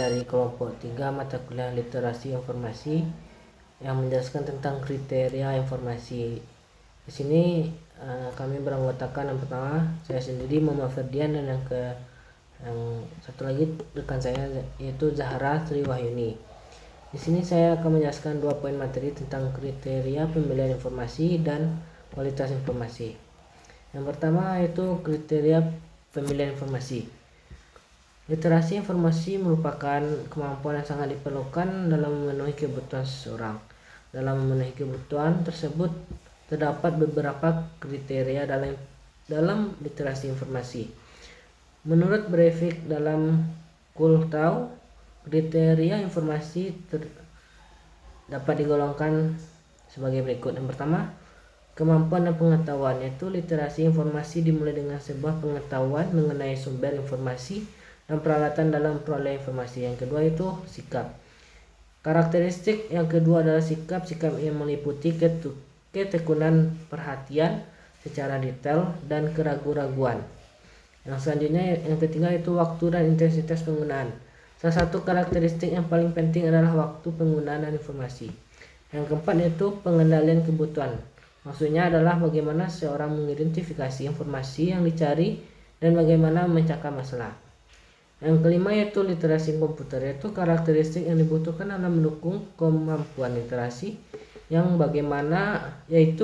dari kelompok 3 mata kuliah literasi informasi yang menjelaskan tentang kriteria informasi. Di sini kami beranggotakan, yang pertama saya sendiri Muhammad Ferdian, dan yang satu lagi rekan saya yaitu Zahra Sri Wahyuni. Di sini saya akan menjelaskan 2 poin materi tentang kriteria pemilihan informasi dan kualitas informasi. Yang pertama yaitu kriteria pemilihan informasi. Literasi informasi merupakan kemampuan yang sangat diperlukan dalam memenuhi kebutuhan seseorang. Dalam memenuhi kebutuhan tersebut terdapat beberapa kriteria dalam literasi informasi. Menurut Breivik dalam Kultau, kriteria informasi dapat digolongkan sebagai berikut. Yang pertama, kemampuan dan pengetahuan, yaitu literasi informasi dimulai dengan sebuah pengetahuan mengenai sumber informasi dan peralatan dalam peroleh informasi. Yang kedua itu sikap. Karakteristik yang kedua adalah sikap yang meliputi ketekunan perhatian secara detail dan keraguan-raguan. Yang selanjutnya, yang ketiga itu waktu dan intensitas penggunaan. Salah satu karakteristik yang paling penting adalah waktu penggunaan informasi. Yang keempat yaitu pengendalian kebutuhan. Maksudnya adalah bagaimana seorang mengidentifikasi informasi yang dicari dan bagaimana memecahkan masalah. Yang kelima yaitu literasi komputer, yaitu karakteristik yang dibutuhkan dalam mendukung kemampuan literasi yaitu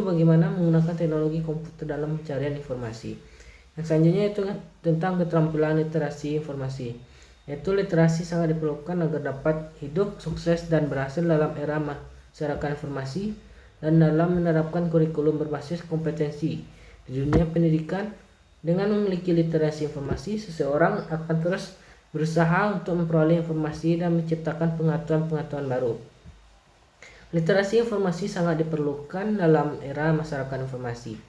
bagaimana menggunakan teknologi komputer dalam pencarian informasi. Yang selanjutnya itu tentang keterampilan literasi informasi, yaitu literasi sangat diperlukan agar dapat hidup sukses dan berhasil dalam era masyarakat informasi dan dalam menerapkan kurikulum berbasis kompetensi di dunia pendidikan. Dengan memiliki literasi informasi, seseorang akan terus berusaha untuk memperoleh informasi dan menciptakan pengetahuan baru. Literasi informasi sangat diperlukan dalam era masyarakat informasi.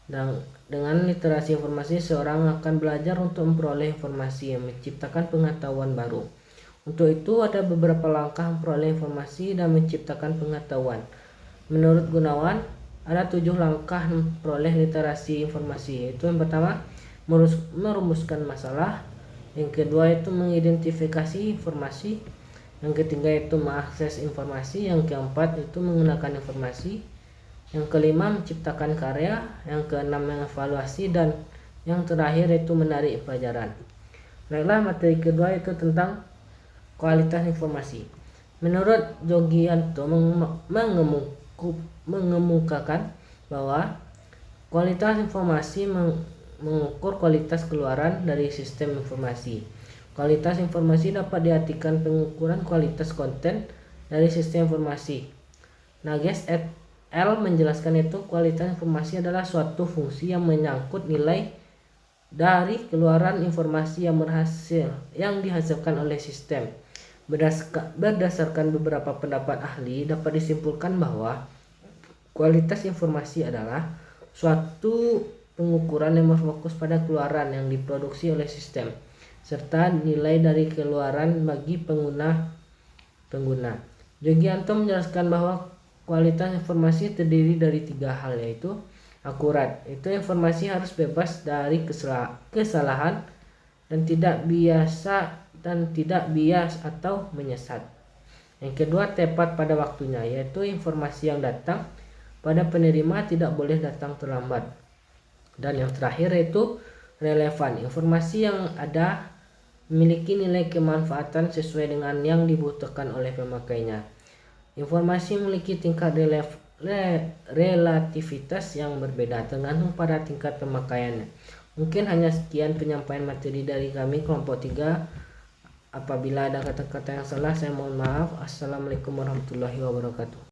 Dan dengan literasi informasi, seorang akan belajar untuk memperoleh informasi yang menciptakan pengetahuan baru. Untuk itu ada beberapa langkah memperoleh informasi dan menciptakan pengetahuan. Menurut Gunawan, ada 7 langkah memperoleh literasi informasi, yaitu yang pertama merumuskan masalah, yang kedua itu mengidentifikasi informasi, yang ketiga itu mengakses informasi, yang keempat itu menggunakan informasi, yang kelima menciptakan karya, yang keenam mengevaluasi, dan yang terakhir itu menarik pelajaran. Baiklah, materi kedua itu tentang kualitas informasi. Menurut Jogianto mengemukakan bahwa kualitas informasi mengukur kualitas keluaran dari sistem informasi. Kualitas informasi dapat diartikan pengukuran kualitas konten dari sistem informasi. Nages et al. Menjelaskan itu kualitas informasi adalah suatu fungsi yang menyangkut nilai dari keluaran informasi yang dihasilkan oleh sistem. Berdasarkan beberapa pendapat ahli, dapat disimpulkan bahwa kualitas informasi adalah suatu pengukuran yang berfokus pada keluaran yang diproduksi oleh sistem serta nilai dari keluaran bagi pengguna. Jogianto menjelaskan bahwa kualitas informasi terdiri dari 3 hal, yaitu akurat, itu informasi harus bebas dari kesalahan dan tidak bias atau menyesat. Yang kedua, tepat pada waktunya, yaitu informasi yang datang pada penerima tidak boleh datang terlambat. Dan yang terakhir yaitu relevan, informasi yang ada memiliki nilai kemanfaatan sesuai dengan yang dibutuhkan oleh pemakainya. Informasi memiliki tingkat relativitas yang berbeda tergantung pada tingkat pemakaiannya. Mungkin hanya sekian penyampaian materi dari kami kelompok 3. Apabila ada kata-kata yang salah, saya mohon maaf. Assalamualaikum warahmatullahi wabarakatuh.